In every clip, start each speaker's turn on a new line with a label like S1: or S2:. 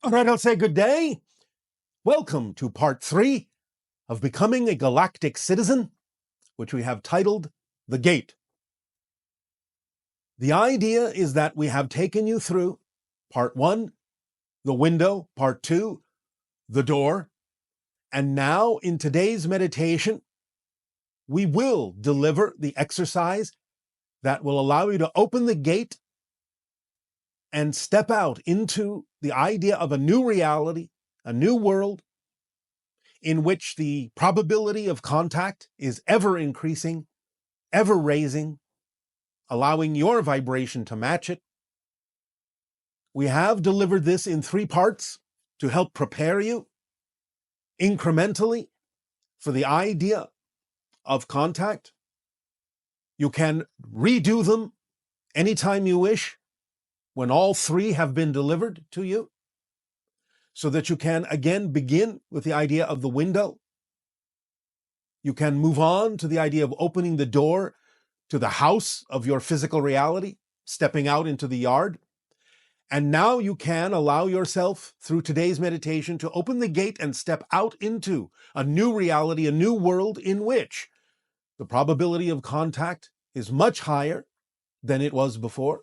S1: All right, I'll say good day. Welcome to part 3 of Becoming a Galactic Citizen, which we have titled The Gate. The idea is that we have taken you through part 1, the window, part 2, the door, and now in today's meditation, we will deliver the exercise that will allow you to open the gate and step out into the idea of a new reality, a new world, in which the probability of contact is ever increasing, ever raising, allowing your vibration to match it. We have delivered this in 3 parts to help prepare you incrementally for the idea of contact. You can redo them anytime you wish when all 3 have been delivered to you, so that you can again begin with the idea of the window. You can move on to the idea of opening the door to the house of your physical reality, stepping out into the yard. And now you can allow yourself, through today's meditation, to open the gate and step out into a new reality, a new world in which the probability of contact is much higher than it was before.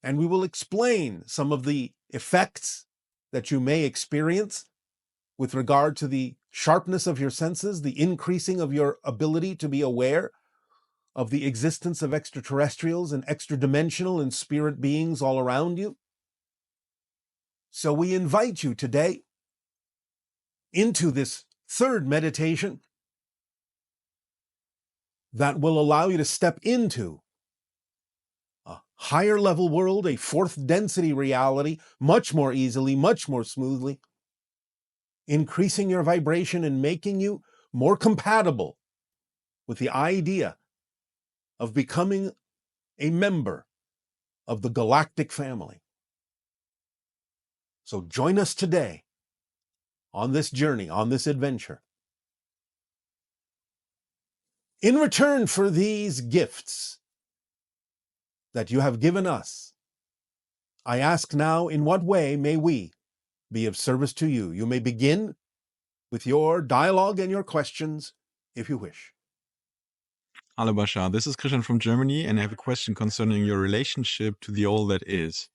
S1: And we will explain some of the effects that you may experience with regard to the sharpness of your senses, the increasing of your ability to be aware of the existence of extraterrestrials and extra-dimensional and spirit beings all around you. So we invite you today into this 3rd meditation that will allow you to step into a higher level world, a 4th density reality, much more easily, much more smoothly, increasing your vibration and making you more compatible with the idea of becoming a member of the galactic family. So join us today on this journey, on this adventure. In return for these gifts that you have given us, I ask now, in what way may we be of service to you? You may begin with your dialogue and your questions, if you wish.
S2: Hello, Bashar. This is Christian from Germany, and I have a question concerning your relationship to the all that is.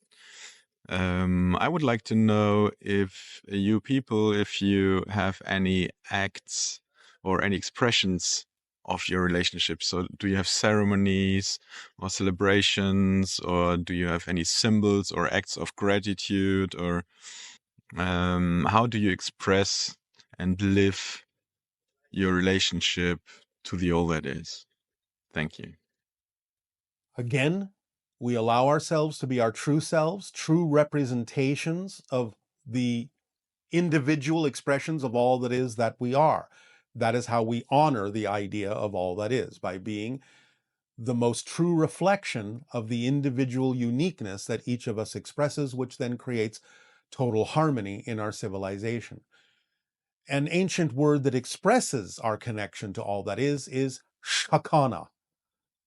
S2: I would like to know if you have any acts or any expressions of your relationship. So do you have ceremonies or celebrations, or do you have any symbols or acts of gratitude, or how do you express and live your relationship to the all that is? Thank you.
S1: Again, we allow ourselves to be our true selves, true representations of the individual expressions of all that is that we are. That is how we honor the idea of all that is, by being the most true reflection of the individual uniqueness that each of us expresses, which then creates total harmony in our civilization. An ancient word that expresses our connection to all that is Shakana,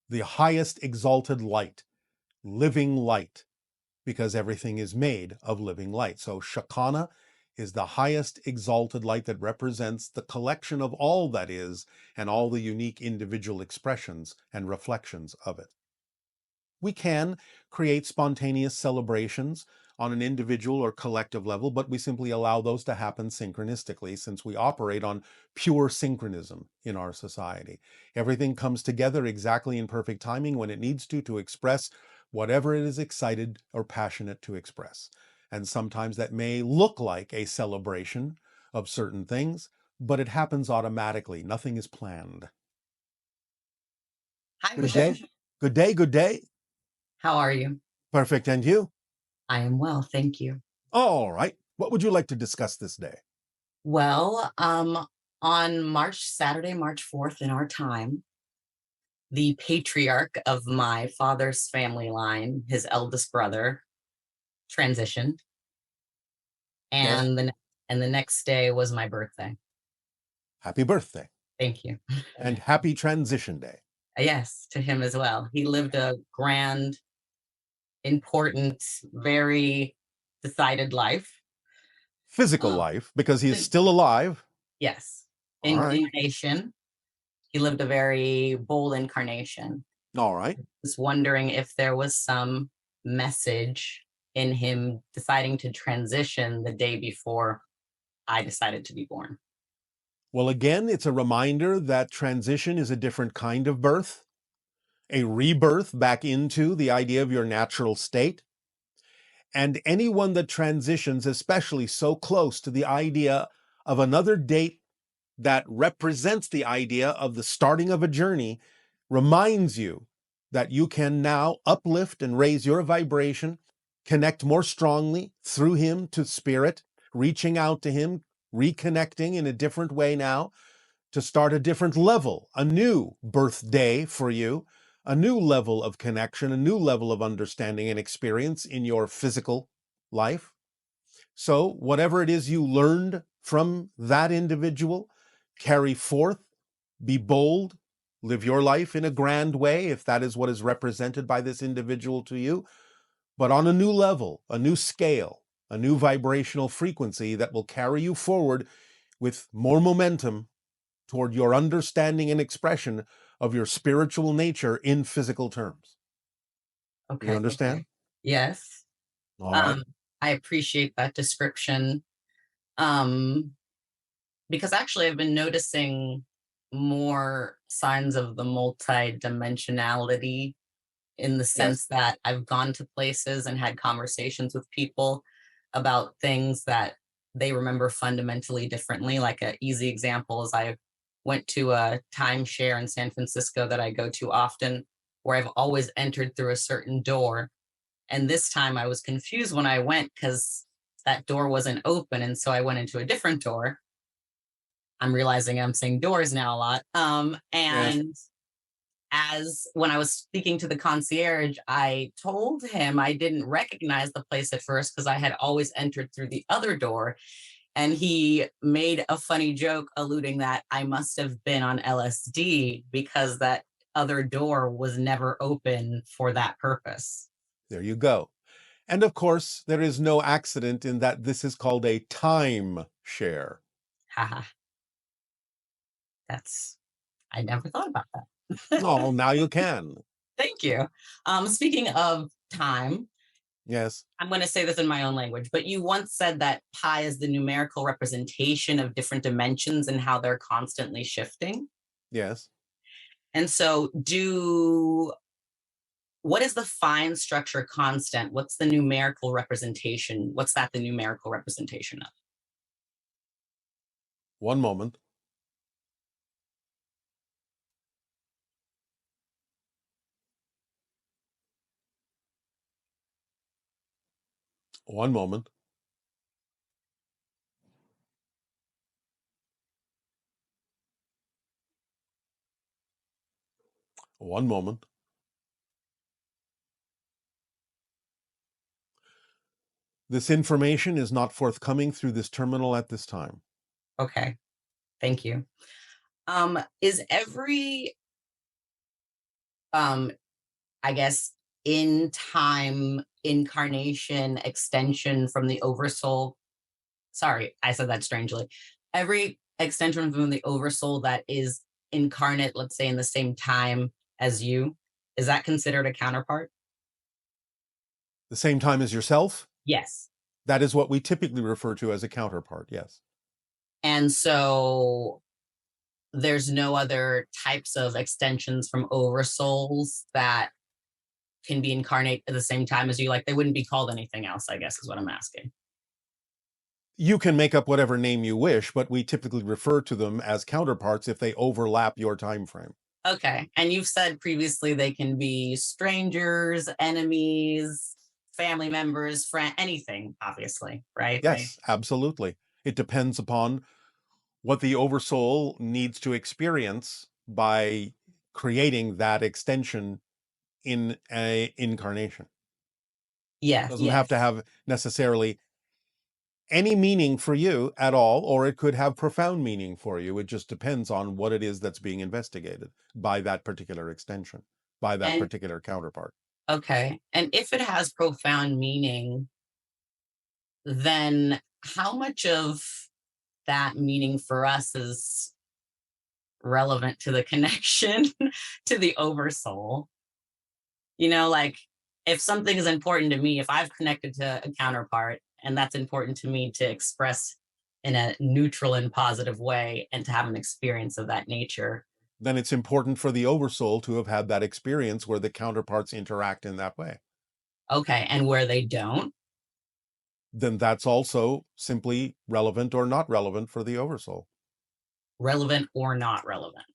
S1: the highest exalted light, living light, because everything is made of living light. So Shakana is the highest exalted light that represents the collection of all that is and all the unique individual expressions and reflections of it. We can create spontaneous celebrations on an individual or collective level, but we simply allow those to happen synchronistically, since we operate on pure synchronism in our society. Everything comes together exactly in perfect timing when it needs to express whatever it is excited or passionate to express. And sometimes that may look like a celebration of certain things, but it happens automatically. Nothing is planned.
S3: Hi,
S1: Good
S3: Michelle.
S1: day. Good day. Good day.
S3: How are you?
S1: Perfect. And you?
S3: I am well, thank you.
S1: All right. What would you like to discuss this day?
S3: Well, on Saturday, March 4th in our time, the patriarch of my father's family line, his eldest brother, transitioned. And the next day was my birthday.
S1: Happy birthday.
S3: Thank you.
S1: And happy transition day.
S3: Yes, to him as well. He lived a grand, important, very decided life.
S1: physical life, because he is still alive.
S3: Yes.
S1: All right.
S3: Incarnation. He lived a very bold incarnation.
S1: All right.
S3: Was wondering if there was some message in him deciding to transition the day before I decided to be born.
S1: Well, again, it's a reminder that transition is a different kind of birth, a rebirth back into the idea of your natural state. And anyone that transitions, especially so close to the idea of another date that represents the idea of the starting of a journey, reminds you that you can now uplift and raise your vibration, connect more strongly through him to spirit, reaching out to him, reconnecting in a different way now to start a different level, a new birthday for you, a new level of connection, a new level of understanding and experience in your physical life. So whatever it is you learned from that individual, carry forth, be bold, live your life in a grand way, if that is what is represented by this individual to you, but on a new level, a new scale, a new vibrational frequency that will carry you forward with more momentum toward your understanding and expression of your spiritual nature in physical terms.
S3: Okay.
S1: You understand?
S3: Okay. Yes.
S1: All right.
S3: I appreciate that description. Because actually I've been noticing more signs of the multidimensionality in the sense that I've gone to places and had conversations with people about things that they remember fundamentally differently. Like an easy example is I went to a timeshare in San Francisco that I go to often, where I've always entered through a certain door. And this time I was confused when I went because that door wasn't open. And so I went into a different door. I'm realizing I'm saying doors now a lot. And as when I was speaking to the concierge, I told him I didn't recognize the place at first because I had always entered through the other door. And he made a funny joke alluding that I must have been on LSD because that other door was never open for that purpose.
S1: There you go. And of course, there is no accident in that this is called a time share.
S3: Haha. I never thought about that.
S1: Oh, now you can.
S3: Thank you. Speaking of time,
S1: Yes.
S3: I'm going to say this in my own language, but you once said that pi is the numerical representation of different dimensions and how they're constantly shifting.
S1: Yes.
S3: And so what is the fine structure constant? What's the numerical representation? What's that the numerical representation of?
S1: One moment. One moment. One moment. This information is not forthcoming through this terminal at this time.
S3: Okay. Thank you. Is every, I guess, in time incarnation extension from the oversoul? Sorry, I said that strangely. Every extension from the oversoul that is incarnate, let's say in the same time as you, is that considered a counterpart?
S1: The same time as yourself?
S3: Yes.
S1: That is what we typically refer to as a counterpart, yes.
S3: And so there's no other types of extensions from oversouls that can be incarnate at the same time as you. Like, they wouldn't be called anything else, I guess is what I'm asking.
S1: You can make up whatever name you wish, but we typically refer to them as counterparts if they overlap your time frame.
S3: Okay. And you've said previously they can be strangers, enemies, family members, anything, obviously, right?
S1: Yes, absolutely. It depends upon what the oversoul needs to experience by creating that extension in a incarnation.
S3: Yes.
S1: Doesn't have to have necessarily any meaning for you at all, or it could have profound meaning for you. It just depends on what it is that's being investigated by that particular extension, by that particular counterpart.
S3: Okay. And if it has profound meaning, then how much of that meaning for us is relevant to the connection to the oversoul? Like if something is important to me, if I've connected to a counterpart and that's important to me to express in a neutral and positive way and to have an experience of that nature.
S1: Then it's important for the oversoul to have had that experience where the counterparts interact in that way.
S3: Okay. And where they don't?
S1: Then that's also simply relevant or not relevant for the oversoul.
S3: Relevant or not relevant?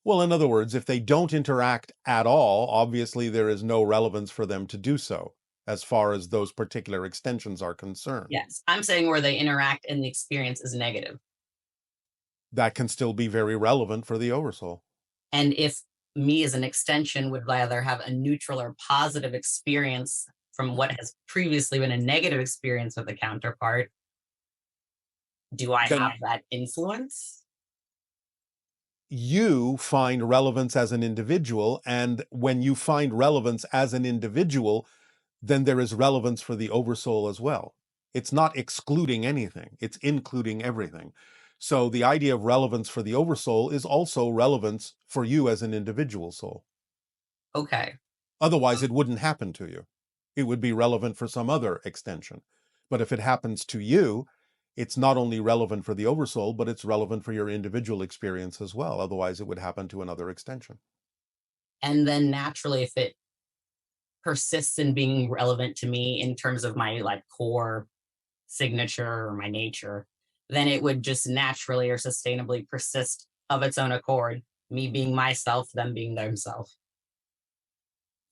S1: Well, in other words, if they don't interact at all, obviously there is no relevance for them to do so as far as those particular extensions are concerned.
S3: Yes. I'm saying where they interact and the experience is negative.
S1: That can still be very relevant for the oversoul.
S3: And if me as an extension would rather have a neutral or positive experience from what has previously been a negative experience with a counterpart, do I
S1: Then
S3: have that influence?
S1: you find relevance as an individual, and when you find relevance as an individual, then there is relevance for the oversoul as well. It's not excluding anything, it's including everything. So the idea of relevance for the oversoul is also relevance for you as an individual soul.
S3: Okay.
S1: Otherwise, it wouldn't happen to you. It would be relevant for some other extension. But if it happens to you, it's not only relevant for the oversoul, but it's relevant for your individual experience as well. Otherwise, it would happen to another extension.
S3: And then naturally, if it persists in being relevant to me in terms of my like core signature or my nature, then it would just naturally or sustainably persist of its own accord, me being myself, them being themselves.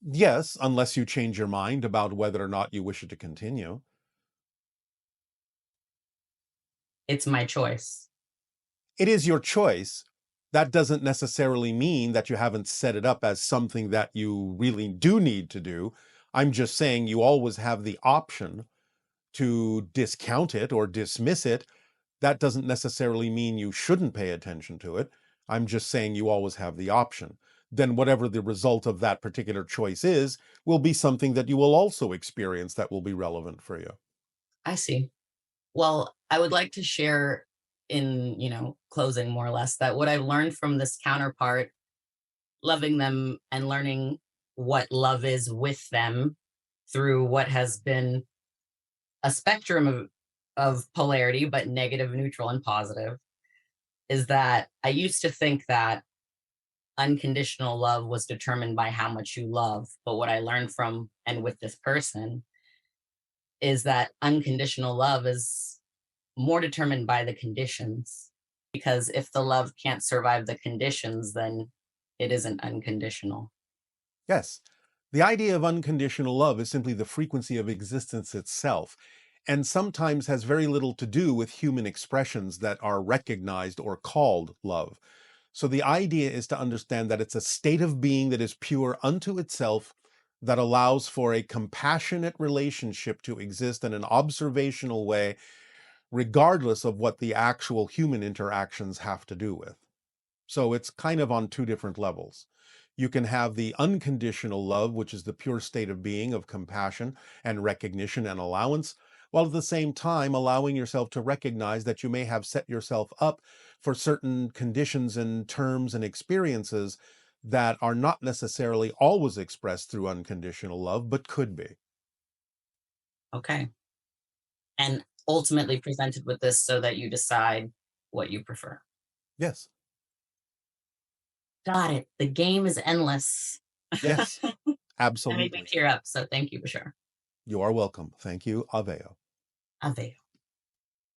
S1: Yes, unless you change your mind about whether or not you wish it to continue.
S3: It's my choice.
S1: It is your choice. That doesn't necessarily mean that you haven't set it up as something that you really do need to do. I'm just saying you always have the option to discount it or dismiss it. That doesn't necessarily mean you shouldn't pay attention to it. I'm just saying you always have the option. Then whatever the result of that particular choice is, will be something that you will also experience that will be relevant for you.
S3: I see. Well, I would like to share in, closing more or less that what I've learned from this counterpart, loving them and learning what love is with them through what has been a spectrum of polarity, but negative, neutral, and positive, is that I used to think that unconditional love was determined by how much you love. But what I learned from and with this person is that unconditional love is more determined by the conditions. Because if the love can't survive the conditions, then it isn't unconditional.
S1: Yes. The idea of unconditional love is simply the frequency of existence itself, and sometimes has very little to do with human expressions that are recognized or called love. So the idea is to understand that it's a state of being that is pure unto itself, that allows for a compassionate relationship to exist in an observational way, regardless of what the actual human interactions have to do with. So it's kind of on two different levels. You can have the unconditional love, which is the pure state of being of compassion and recognition and allowance, while at the same time allowing yourself to recognize that you may have set yourself up for certain conditions and terms and experiences that are not necessarily always expressed through unconditional love, but could be.
S3: Okay. And ultimately presented with this so that you decide what you prefer.
S1: Yes.
S3: Got it. The game is endless.
S1: Yes.
S3: That made me
S1: Absolutely.
S3: tear up. So thank you, Bashar.
S1: You are welcome. Thank you. Aveo.
S3: Aveo.